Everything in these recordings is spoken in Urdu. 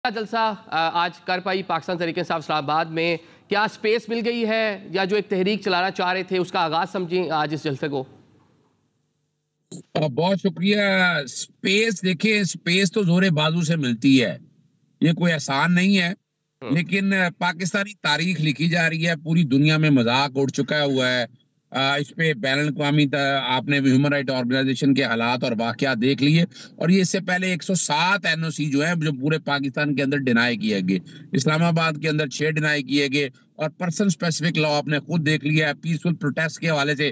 جلسہ آج کر پائی پاکستان تحریک انصاف اسلام آباد میں کیا سپیس مل گئی ہے یا جو ایک تحریک چلانا چاہ رہے تھے اس کا آغاز سمجھیں آج اس جلسے کو؟ بہت شکریہ۔ سپیس دیکھیں، سپیس تو زور بازو سے ملتی ہے، یہ کوئی آسان نہیں ہے، لیکن پاکستانی تاریخ لکھی جا رہی ہے، پوری دنیا میں مذاق اڑ چکا ہوا ہے۔ اس پہ بین الاقوامی آپ نے ہیومن رائٹ آرگنائزیشن کے حالات اور واقعات دیکھ لیے، اور یہ اس سے پہلے 107 NOC جو ہیں جو پورے پاکستان کے اندر ڈینائی کیے گئے، اسلام آباد کے اندر 6 ڈینائی کیے گئے، اور پرسن اسپیسیفک لا آپ نے خود دیکھ لیا ہے پیسفل پروٹیسٹ کے حوالے سے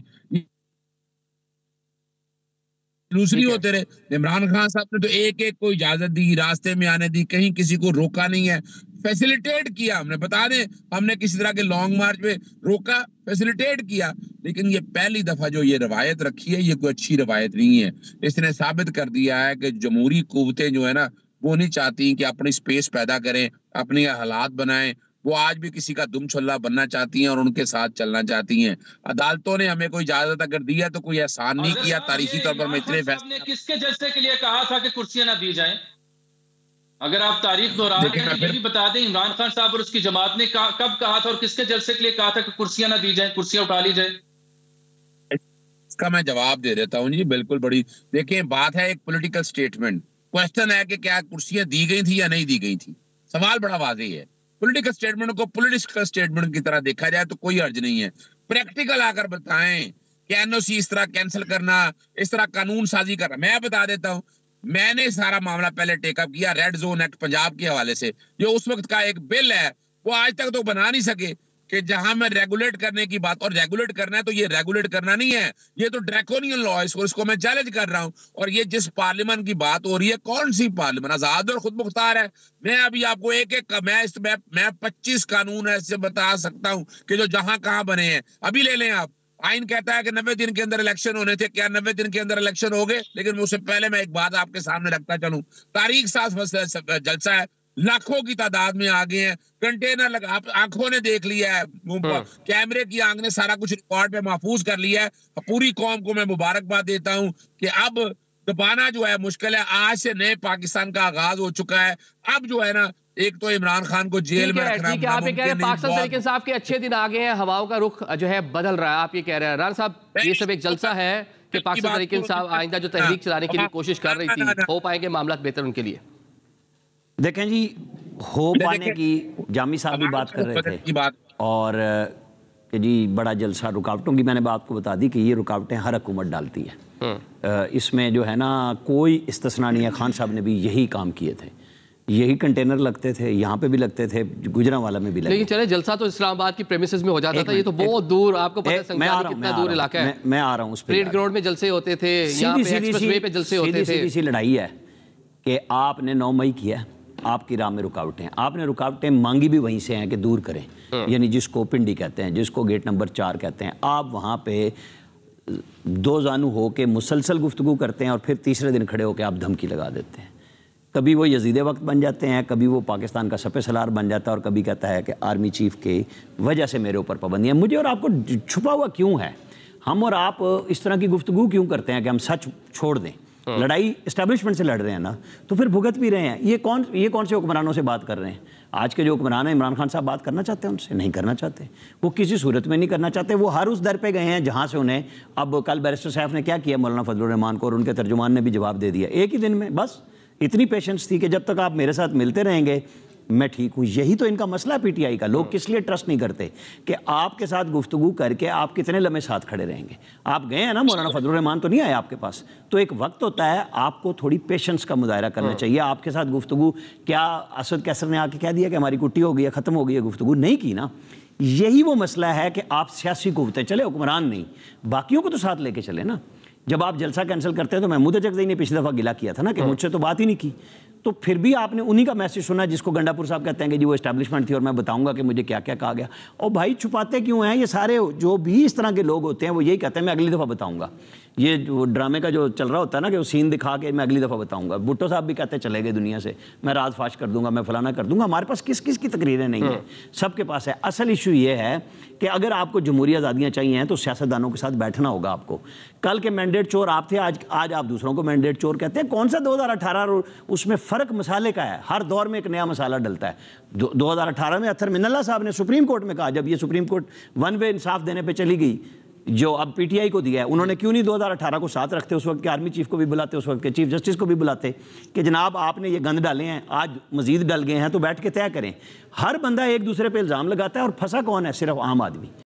دوسری ہوتے رہے۔ عمران خان صاحب نے تو ایک کو اجازت دی، راستے میں آنے دی، کہیں کسی کو روکا نہیں ہے، فیسیلیٹیٹ کیا۔ ہم نے بتا دیں، ہم نے کسی طرح کے لانگ مارچ پہ روکا، فیسیلیٹیٹ کیا، لیکن یہ پہلی دفعہ جو یہ روایت رکھی ہے یہ کوئی اچھی روایت نہیں ہے۔ اس نے ثابت کر دیا ہے کہ جمہوری قوتیں جو ہے نا وہ نہیں چاہتی کہ اپنی سپیس پیدا کریں، اپنی حالات بنائیں، وہ آج بھی کسی کا دم چھلا بننا چاہتی ہیں اور ان کے ساتھ چلنا چاہتی ہیں۔ عدالتوں نے ہمیں کوئی اجازت اگر دی ہے تو کوئی احسان نہیں کیا۔ تاریخی طور پر میں اتنے فیصلے نے کس کے جلسے کے لیے کہا تھا کہ کرسیاں نہ دی جائیں؟ اگر آپ تاریخ دہرا رہے ہیں تو یہ بھی بتا دیں عمران خان صاحب اور اس کی جماعت نے کب کہا تھا اور کس کے جلسے کے لیے کہا تھا کہ کرسیاں نہ دی جائیں، کرسیاں اٹھا لی جائیں؟ اس کا میں جواب دے دیتا ہوں جی، بالکل بڑی دیکھیں بات ہے ایک پولیٹیکل سٹیٹمنٹ۔ کوشچن ہے کہ کیا کرسیاں دی گئی تھی یا نہیں دی گئی تھی، سوال بڑا واضح ہے۔ پولیٹیکل سٹیٹمنٹ کو پولیٹیکل سٹیٹمنٹ کی طرح دیکھا جائے تو کوئی حرج نہیں ہے۔ پریکٹیکل آ کر بتائیں کہ NOC اس طرح کینسل کرنا، اس طرح قانون سازی کرنا۔ میں بتا دیتا ہوں، میں نے سارا معاملہ پہلے ٹیک اپ کیا ریڈ زون ایکٹ پنجاب کے حوالے سے، جو اس وقت کا ایک بل ہے، وہ آج تک تو بنا نہیں سکے کہ جہاں میں ریگولیٹ کرنے کی بات، اور ریگولیٹ کرنا ہے تو یہ ریگولیٹ کرنا نہیں ہے، یہ تو ڈریکونین لا ہے، اس کو میں چیلنج کر رہا ہوں۔ اور یہ جس پارلیمنٹ کی بات ہو رہی ہے، کون سی پارلیمنٹ؟ آزاد اور خود مختار ہے۔ میں ابھی آپ کو ایک میں 25 قانون ایسے بتا سکتا ہوں کہ جو جہاں کہاں بنے ہیں، ابھی لے لیں آپ۔ آئین کہتا ہے کہ 90 دن کے اندر الیکشن ہونے تھے، کیا 90 دن کے اندر الیکشن ہو گئے؟ لیکن اس سے پہلے میں ایک بات آپ کے سامنے رکھتا چلوں، تاریخ ساز جلسہ ہے، لاکھوں کی تعداد میں آگے ہیں، کنٹینر لگا، آپ آنکھوں نے دیکھ لیا ہے، کیمرے کی آنکھ نے سارا کچھ ریکارڈ پہ محفوظ کر لیا ہے۔ پوری قوم کو میں مبارکباد دیتا ہوں کہ اب دبانا جو ہے مشکل ہے۔ آج سے نئے پاکستان کا آغاز ہو چکا ہے۔ اب جو ہے نا ایک تو عمران خان کو جیل میں رکھنا ٹھیک ہے، آپ یہ کہہ رہے ہیں پاکستان تحریک انصاف کے اچھے دن آگے ہیں، ہواؤں کا رخ جو ہے بدل رہا ہے، آپ یہ کہہ رہے ہیں رانا صاحب یہ سب ایک جلسہ ہے کہ پاکستان تحریک انصاف آئندہ جو تحریک چلانے کے لیے کوشش کر رہی تھی، ہو پائیں گے معاملات بہتر ان کے لیے؟ دیکھیں جی، ہو پانے کی جامی صاحب بھی بات کر رہے تھے، اور کہ جی بڑا جلسہ، رکاوٹوں کی میں نے بات کو بتا دی کہ یہ رکاوٹیں ہر حکومت ڈالتی ہے، اس میں جو ہے نا کوئی استثناء نہیں ہے۔ خان صاحب نے بھی یہی کام کیے تھے، یہی کنٹینر لگتے تھے، یہاں پہ بھی لگتے تھے، گجرانوالہ میں بھی لگتے تھے۔ لیکن چلے جلسہ تو اسلام آباد کی پریمیسز میں ہو جاتا تھا، یہ تو بہت دور، آپ کو پتہ سنگالی کتنا دور علاقہ ہے۔ میں آ رہا ہوں اس پہ، پریڈ گراؤنڈ میں جلسے ہوتے تھے، یہاں پہ ایکسپریس وے پہ جلسے ہوتے تھے۔ سیدھی سی لڑائی ہے کہ آپ نے 9 مئی کیا، آپ کی راہ میں رکاوٹیں، آپ نے رکاوٹیں مانگی بھی وہیں سے ہیں کہ دور کریں، یعنی جس کو پنڈی کہتے ہیں، جس کو گیٹ نمبر 4 کہتے ہیں، آپ وہاں پہ دو زانو ہو کے مسلسل گفتگو کرتے ہیں اور پھر تیسرے دن کھڑے ہو کے آپ دھمکی لگا دیتے ہیں۔ کبھی وہ یزید وقت بن جاتے ہیں، کبھی وہ پاکستان کا سپہ سالار بن جاتا ہے، اور کبھی کہتا ہے کہ آرمی چیف کی وجہ سے میرے اوپر پابندی ہے۔ مجھے اور آپ کو چھپا ہوا کیوں ہے؟ ہم اور آپ اس طرح کی گفتگو کیوں کرتے ہیں کہ ہم سچ چھوڑ دیں؟ لڑائی اسٹیبلشمنٹ سے لڑ رہے ہیں نا، تو پھر بھگت بھی رہے ہیں۔ یہ کون سے حکمرانوں سے بات کر رہے ہیں؟ آج کے جو حکمران ہیں، عمران خان صاحب بات کرنا چاہتے ہیں ان سے؟ نہیں کرنا چاہتے، وہ کسی صورت میں نہیں کرنا چاہتے۔ وہ ہر اس در پہ گئے ہیں جہاں سے انہیں، اب کل بیرسٹر صاحب نے کیا کیا مولانا فضل الرحمان کو، اور ان کے ترجمان نے بھی جواب دے دیا ایک ہی دن میں۔ بس اتنی پیشنس تھی کہ جب تک آپ میرے ساتھ ملتے رہیں گے میں ٹھیک ہوں۔ یہی تو ان کا مسئلہ ہے PTI کا۔ لوگ کس لیے ٹرسٹ نہیں کرتے کہ آپ کے ساتھ گفتگو کر کے آپ کتنے لمحے ساتھ کھڑے رہیں گے۔ آپ گئے ہیں نا، مولانا فضل الرحمان تو نہیں آئے آپ کے پاس، تو ایک وقت ہوتا ہے آپ کو تھوڑی پیشنس کا مظاہرہ کرنا چاہیے۔ آپ کے ساتھ گفتگو، کیا اسد کیسر نے آ کے کہہ دیا کہ ہماری کٹی ہو گئی ہے، ختم ہو گئی ہے گفتگو؟ نہیں کی نا۔ یہی وہ مسئلہ ہے کہ آپ سیاسی قوتیں، چلے حکمران نہیں، باقیوں کو تو ساتھ لے کے چلے نا۔ جب آپ جلسہ کینسل کرتے ہیں تو محمود اچکزئی نے پچھلی دفعہ گلہ کیا تھا نا کہ مجھ سے تو بات ہی نہیں کی، تو پھر بھی آپ نے انہی کا میسج سنا جس کو گنڈا پور صاحب کہتے ہیں کہ جی وہ اسٹیبلشمنٹ تھی اور میں بتاؤں گا کہ مجھے کیا کیا کہا گیا۔ اور بھائی چھپاتے کیوں ہیں؟ یہ سارے جو بھی اس طرح کے لوگ ہوتے ہیں وہ یہی کہتے ہیں میں اگلی دفعہ بتاؤں گا۔ یہ وہ ڈرامے کا جو چل رہا ہوتا ہے نا کہ وہ سین دکھا کے میں اگلی دفعہ بتاؤں گا. بھٹو صاحب بھی کہتے چلے گئے دنیا سے, میں راز فاش کر دوں گا, میں فلانا کر دوں گا. ہمارے پاس کس کی تقریریں نہیں ہیں, سب کے پاس ہے. اصل ایشو یہ ہے کہ اگر آپ کو جمہوری آزادیاں چاہیے تو سیاستدانوں کے ساتھ بیٹھنا ہوگا آپ کو. کل کے مینڈیٹ چور آپ تھے, آج آپ دوسروں کو مینڈیٹ چور کہتے ہیں. کون سا 2018 اس میں فرق مسالے کا ہے, ہر دور میں ایک نیا مسالہ ڈلتا ہے. 2018 میں اطہر من اللہ صاحب نے سپریم کورٹ میں کہا, جب یہ سپریم کورٹ ون وے انصاف دینے پہ چلی گئی جو اب پی ٹی آئی کو دیا ہے, انہوں نے کیوں نہیں 2018 کو ساتھ رکھتے, اس وقت کے آرمی چیف کو بھی بلاتے, اس وقت کے چیف جسٹس کو بھی بلاتے کہ جناب آپ نے یہ گند ڈالے ہیں, آج مزید ڈل گئے ہیں, تو بیٹھ کے طے کریں. ہر بندہ ایک دوسرے پہ الزام لگاتا ہے اور پھنسا کون ہے؟ صرف عام آدمی.